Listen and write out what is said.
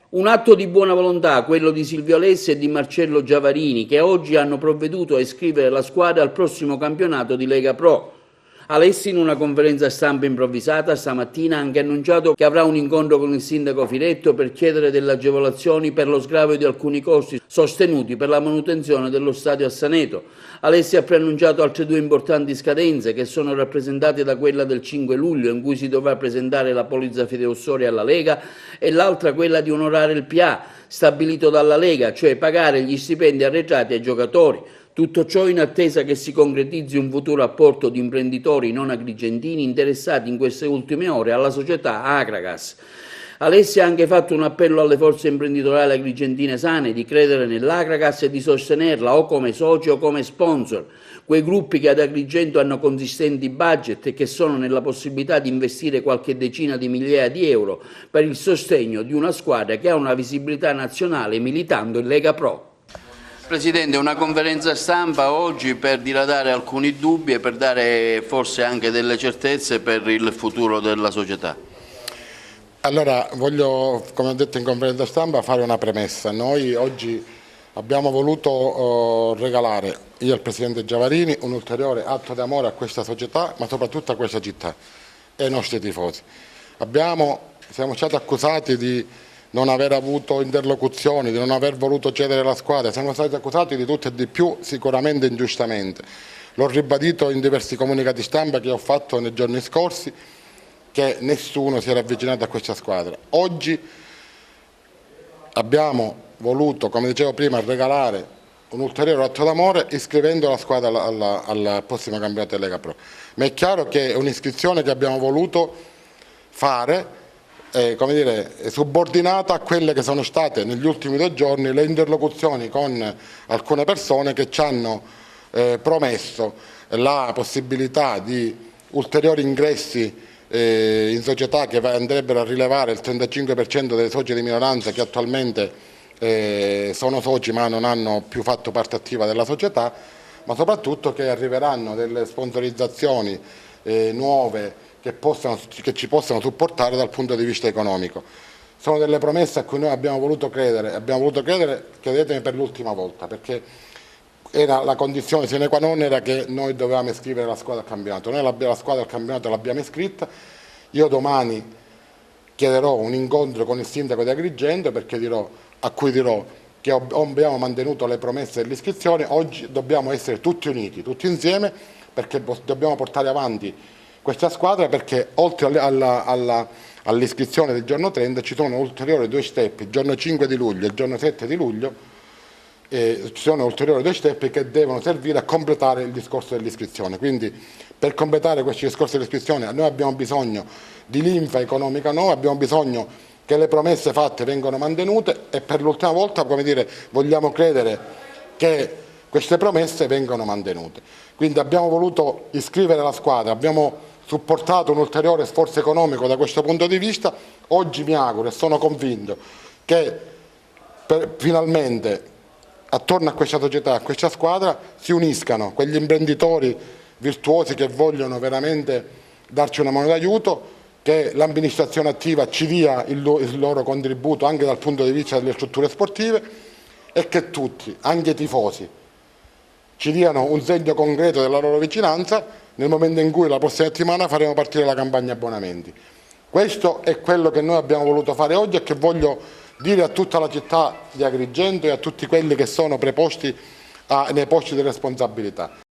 Un atto di buona volontà, quello di Silvio Alessi e di Marcello Giavarini, che oggi hanno provveduto a iscrivere la squadra al prossimo campionato di Lega Pro. Alessi, in una conferenza stampa improvvisata stamattina, ha anche annunciato che avrà un incontro con il sindaco Firetto per chiedere delle agevolazioni per lo sgravio di alcuni costi sostenuti per la manutenzione dello stadio a Saneto. Alessi ha preannunciato altre due importanti scadenze, che sono rappresentate da quella del 5 luglio, in cui si dovrà presentare la polizza fideiussoria alla Lega, e l'altra quella di onorare il PA stabilito dalla Lega, cioè pagare gli stipendi arretrati ai giocatori. Tutto ciò in attesa che si concretizzi un futuro apporto di imprenditori non agrigentini interessati in queste ultime ore alla società Agragas. Alessi ha anche fatto un appello alle forze imprenditoriali agrigentine sane di credere nell'Agragas e di sostenerla o come soci o come sponsor. Quei gruppi che ad Agrigento hanno consistenti budget e che sono nella possibilità di investire qualche decina di migliaia di euro per il sostegno di una squadra che ha una visibilità nazionale militando in Lega Pro. Presidente, una conferenza stampa oggi per diradare alcuni dubbi e per dare forse anche delle certezze per il futuro della società. Allora, voglio, come ho detto in conferenza stampa, fare una premessa. Noi oggi abbiamo voluto regalare, io e il Presidente Giavarini, un ulteriore atto d'amore a questa società, ma soprattutto a questa città e ai nostri tifosi. Siamo stati accusati di non aver avuto interlocuzioni, di non aver voluto cedere la squadra, siamo stati accusati di tutto e di più, sicuramente ingiustamente. L'ho ribadito in diversi comunicati stampa che ho fatto nei giorni scorsi, che nessuno si era avvicinato a questa squadra. Oggi abbiamo voluto, come dicevo prima, regalare un ulteriore atto d'amore iscrivendo la squadra al prossimo campionato della Lega Pro. Ma è chiaro che è un'iscrizione che abbiamo voluto fare subordinata a quelle che sono state negli ultimi 2 giorni le interlocuzioni con alcune persone che ci hanno promesso la possibilità di ulteriori ingressi in società che andrebbero a rilevare il 35% dei soci di minoranza che attualmente sono soci ma non hanno più fatto parte attiva della società, ma soprattutto che arriveranno delle sponsorizzazioni nuove che ci possano supportare dal punto di vista economico. Sono delle promesse a cui noi abbiamo voluto credere, credetemi per l'ultima volta, perché era la condizione sine qua non era che noi dovevamo iscrivere la squadra al campionato. Noi la squadra al campionato l'abbiamo iscritta. Io domani chiederò un incontro con il sindaco di Agrigento a cui dirò che abbiamo mantenuto le promesse dell'iscrizione. Oggi dobbiamo essere tutti uniti, tutti insieme, perché dobbiamo portare avanti questa squadra, perché oltre all'iscrizione del giorno 30 ci sono ulteriori 2 step, il giorno 5 di luglio e il giorno 7 di luglio, ci sono ulteriori 2 step che devono servire a completare il discorso dell'iscrizione. Quindi per completare questo discorso dell'iscrizione noi abbiamo bisogno di linfa economica nuova, abbiamo bisogno che le promesse fatte vengano mantenute e per l'ultima volta, vogliamo credere che queste promesse vengano mantenute. Quindi abbiamo voluto iscrivere la squadra, abbiamo supportato un ulteriore sforzo economico da questo punto di vista. Oggi mi auguro e sono convinto che finalmente attorno a questa società, a questa squadra, si uniscano quegli imprenditori virtuosi che vogliono veramente darci una mano d'aiuto, che l'amministrazione attiva ci dia il loro contributo anche dal punto di vista delle strutture sportive e che tutti, anche i tifosi, ci diano un segno concreto della loro vicinanza nel momento in cui la prossima settimana faremo partire la campagna abbonamenti. Questo è quello che noi abbiamo voluto fare oggi e che voglio dire a tutta la città di Agrigento e a tutti quelli che sono preposti nei posti di responsabilità.